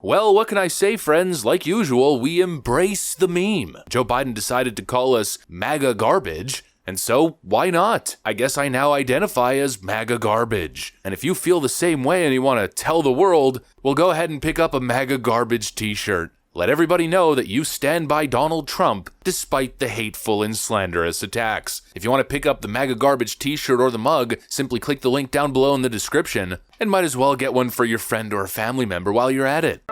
Well, what can I say, friends? Like usual, we embrace the meme. Joe Biden decided to call us MAGA garbage, and so why not? I guess I now identify as MAGA garbage. And if you feel the same way and you want to tell the world, well, go ahead and pick up a MAGA garbage t-shirt. Let everybody know that you stand by Donald Trump despite the hateful and slanderous attacks. If you want to pick up the MAGA garbage t-shirt or the mug, simply click the link down below in the description, and might as well get one for your friend or family member while you're at it.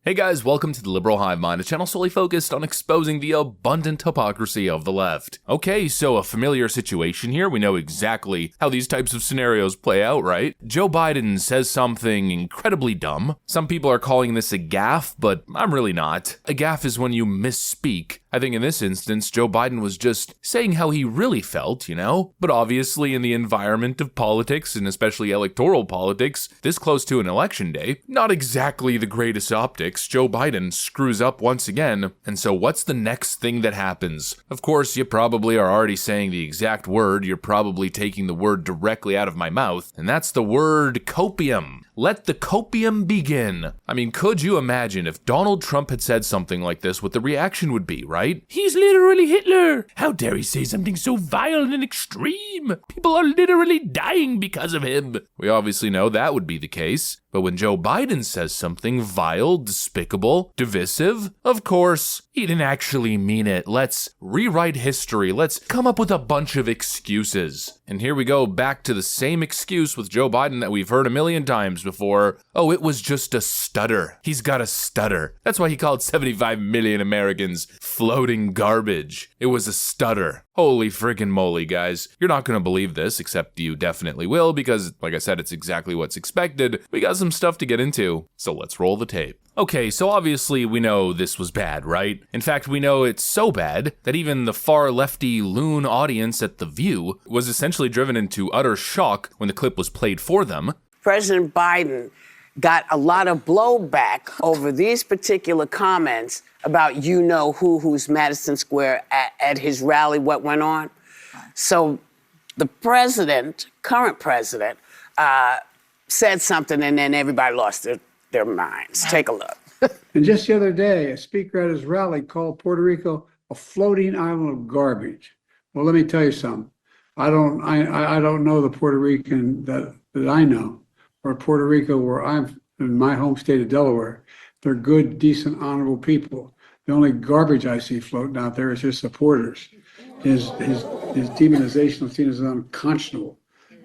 Hey guys, welcome to the Liberal Hive Mind, a channel solely focused on exposing the abundant hypocrisy of the left. Okay, so a familiar situation here. We know exactly how these types of scenarios play out, right? Joe Biden says something incredibly dumb. Some people are calling this a gaffe, but I'm really not. A gaffe is when you misspeak. I think in this instance, Joe Biden was just saying how he really felt, you know? But obviously in the environment of politics, and especially electoral politics, this close to an election day, not exactly the greatest optics. Joe Biden screws up once again, and so what's the next thing that happens? Of course, you probably are already saying the exact word. You're probably taking the word directly out of my mouth, and that's the word copium. Let the copium begin. I mean, could you imagine if Donald Trump had said something like this, what the reaction would be, right? He's literally Hitler. How dare he say something so vile and extreme? People are literally dying because of him. We obviously know that would be the case. But when Joe Biden says something vile, despicable, divisive, of course, he didn't actually mean it. Let's rewrite history. Let's come up with a bunch of excuses. And here we go back to the same excuse with Joe Biden that we've heard a million times before. Oh, it was just a stutter. He's got a stutter. That's why he called 75 million Americans floating garbage. It was a stutter. Holy friggin' moly, guys. You're not gonna believe this, except you definitely will, because, like I said, it's exactly what's expected. We got some stuff to get into, so let's roll the tape. Okay, so obviously we know this was bad, right? In fact, we know it's so bad that even the far lefty loon audience at The View was essentially driven into utter shock when the clip was played for them. President Biden got a lot of blowback over these particular comments about who's Madison Square at his rally, what went on. So the president, current president, said something and then everybody lost their minds. Take a look. And just the other day, a speaker at his rally called Puerto Rico a floating island of garbage. Well, let me tell you something. I don't know the Puerto Rican that I know, or Puerto Rico where I'm in my home state of Delaware. They're good, decent, honorable people. The only garbage I see floating out there is his supporters. His demonization of seen as unconscionable,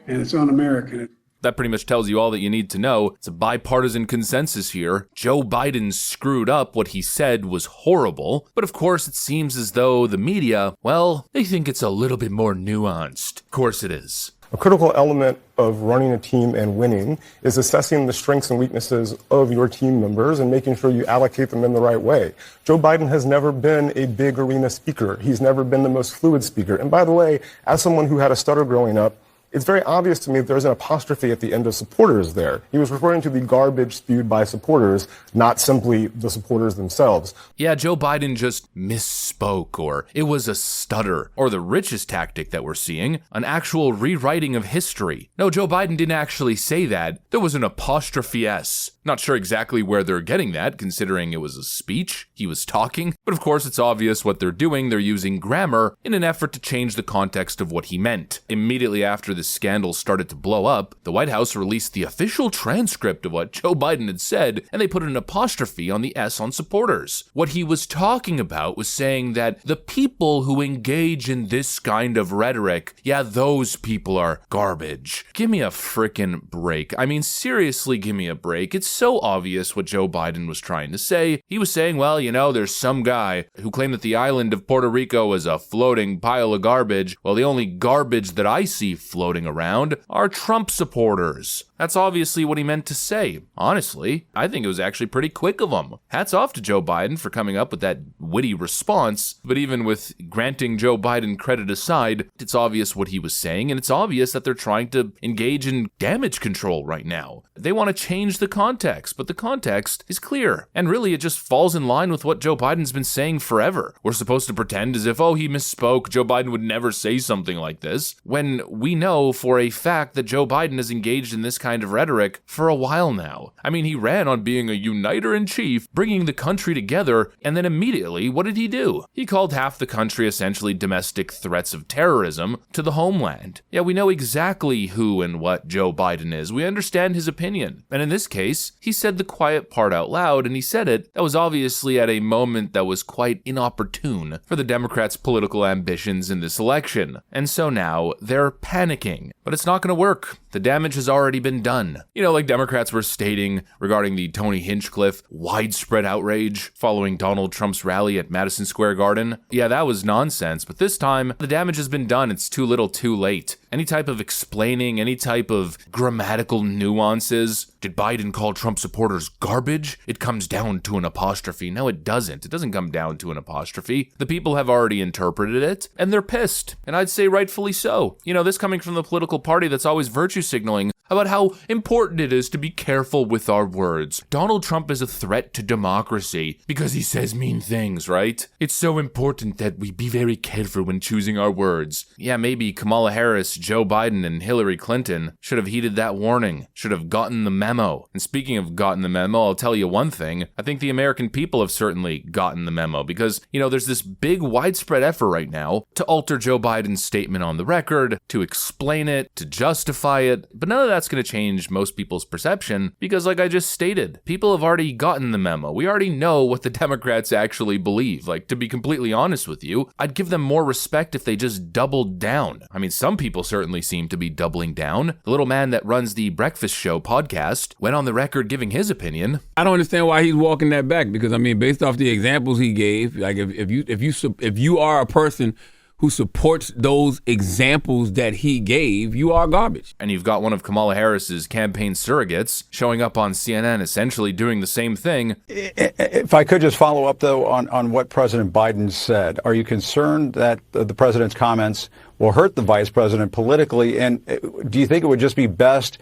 and it's un-American. That pretty much tells you all that you need to know. It's a bipartisan consensus here. Joe Biden screwed up. What he said was horrible. But of course, it seems as though the media, well, they think it's a little bit more nuanced. Of course it is. A critical element of running a team and winning is assessing the strengths and weaknesses of your team members and making sure you allocate them in the right way. Joe Biden has never been a big arena speaker. He's never been the most fluid speaker. And by the way, as someone who had a stutter growing up, it's very obvious to me that there's an apostrophe at the end of supporters there. He was referring to the garbage spewed by supporters, not simply the supporters themselves. Yeah, Joe Biden just misspoke, or it was a stutter, or the richest tactic that we're seeing, an actual rewriting of history. No, Joe Biden didn't actually say that. There was an apostrophe S. Not sure exactly where they're getting that, considering it was a speech. He was talking. But of course, it's obvious what they're doing. They're using grammar in an effort to change the context of what he meant. Immediately after the scandal started to blow up, the White House released the official transcript of what Joe Biden had said, and they put an apostrophe on the S on supporters. What he was talking about was saying that the people who engage in this kind of rhetoric, yeah, those people are garbage. Give me a frickin' break. I mean, seriously, give me a break. It's so obvious what Joe Biden was trying to say. He was saying, well, you know, there's some guy who claimed that the island of Puerto Rico is a floating pile of garbage. Well, the only garbage that I see floating around are Trump supporters. That's obviously what he meant to say. Honestly, I think it was actually pretty quick of him. Hats off to Joe Biden for coming up with that witty response, but even with granting Joe Biden credit aside, it's obvious what he was saying, and it's obvious that they're trying to engage in damage control right now. They want to change the context, but the context is clear. And really, it just falls in line with what Joe Biden's been saying forever. We're supposed to pretend as if, oh, he misspoke, Joe Biden would never say something like this, when we know for a fact that Joe Biden has engaged in this kind of rhetoric for a while now. I mean, he ran on being a uniter-in-chief, bringing the country together, and then immediately, what did he do? He called half the country essentially domestic threats of terrorism to the homeland. Yeah, we know exactly who and what Joe Biden is. We understand his opinion. And in this case, he said the quiet part out loud, and he said it that was obviously at a moment that was quite inopportune for the Democrats' political ambitions in this election. And so now, they're panicking. But it's not going to work. The damage has already been done. You know, like Democrats were stating regarding the Tony Hinchcliffe widespread outrage following Donald Trump's rally at Madison Square Garden. Yeah, that was nonsense, but this time, the damage has been done. It's too little too late. Any type of explaining, any type of grammatical nuances. Did Biden call Trump supporters garbage? It comes down to an apostrophe. No, it doesn't. It doesn't come down to an apostrophe. The people have already interpreted it, and they're pissed. And I'd say rightfully so. You know, this coming from the political party that's always virtue signaling about how important it is to be careful with our words. Donald Trump is a threat to democracy because he says mean things, right? It's so important that we be very careful when choosing our words. Yeah, maybe Kamala Harris, Joe Biden, and Hillary Clinton should have heeded that warning, should have gotten the memo. And speaking of gotten the memo, I'll tell you one thing. I think the American people have certainly gotten the memo because, you know, there's this big widespread effort right now to alter Joe Biden's statement on the record, to explain it, to justify it, but none of that's going to change most people's perception because, like I just stated, people have already gotten the memo. We already know what the Democrats actually believe. Like, to be completely honest with you, I'd give them more respect if they just doubled down. I mean, some people certainly seem to be doubling down. The little man that runs the Breakfast Show podcast went on the record giving his opinion. I don't understand why he's walking that back because, I mean, based off the examples he gave, like if you are a person who supports those examples that he gave, you are garbage. And you've got one of Kamala Harris's campaign surrogates showing up on CNN essentially doing the same thing. If I could just follow up, though, on what President Biden said, are you concerned that the president's comments will hurt the vice president politically? And do you think it would just be best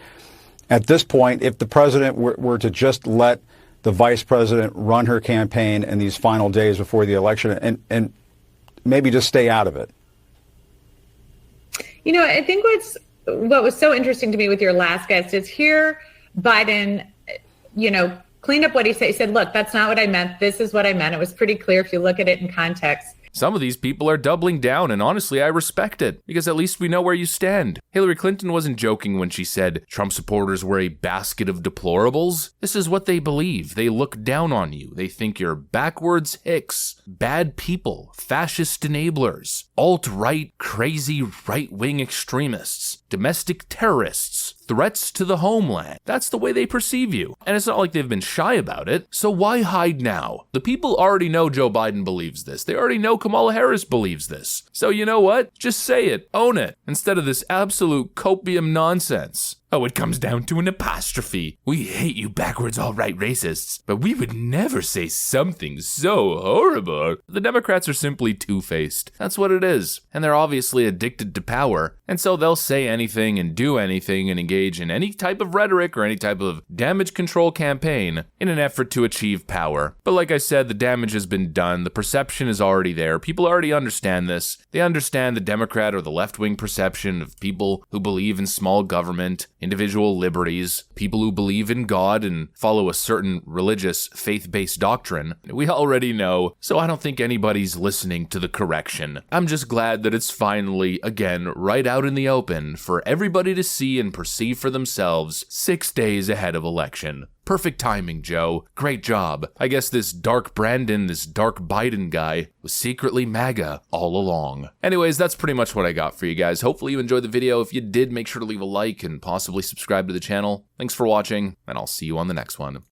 at this point if the president were to just let the vice president run her campaign in these final days before the election and maybe just stay out of it? You know, I think what was so interesting to me with your last guest is here Biden, you know, cleaned up what he said. He said, look, that's not what I meant. This is what I meant. It was pretty clear if you look at it in context. Some of these people are doubling down, and honestly, I respect it, because at least we know where you stand. Hillary Clinton wasn't joking when she said Trump supporters were a basket of deplorables. This is what they believe. They look down on you. They think you're backwards hicks, bad people, fascist enablers, alt-right, crazy right-wing extremists, domestic terrorists, threats to the homeland. That's the way they perceive you. And it's not like they've been shy about it, so why hide now? The people already know Joe Biden believes this. They already know Kamala Harris believes this. So you know what? Just say it. Own it. Instead of this absolute copium nonsense. Oh, it comes down to an apostrophe. We hate you backwards alt-right racists, but we would never say something so horrible. The Democrats are simply two-faced. That's what it is. And they're obviously addicted to power. And so they'll say anything and do anything and engage in any type of rhetoric or any type of damage control campaign in an effort to achieve power. But like I said, the damage has been done. The perception is already there. People already understand this. They understand the Democrat or the left-wing perception of people who believe in small government, individual liberties, people who believe in God and follow a certain religious, faith-based doctrine. We already know, so I don't think anybody's listening to the correction. I'm just glad that it's finally, again, right out in the open for everybody to see and perceive for themselves 6 days ahead of election. Perfect timing, Joe. Great job. I guess this dark Brandon, this dark Biden guy, was secretly MAGA all along. Anyways, that's pretty much what I got for you guys. Hopefully you enjoyed the video. If you did, make sure to leave a like and possibly subscribe to the channel. Thanks for watching, and I'll see you on the next one.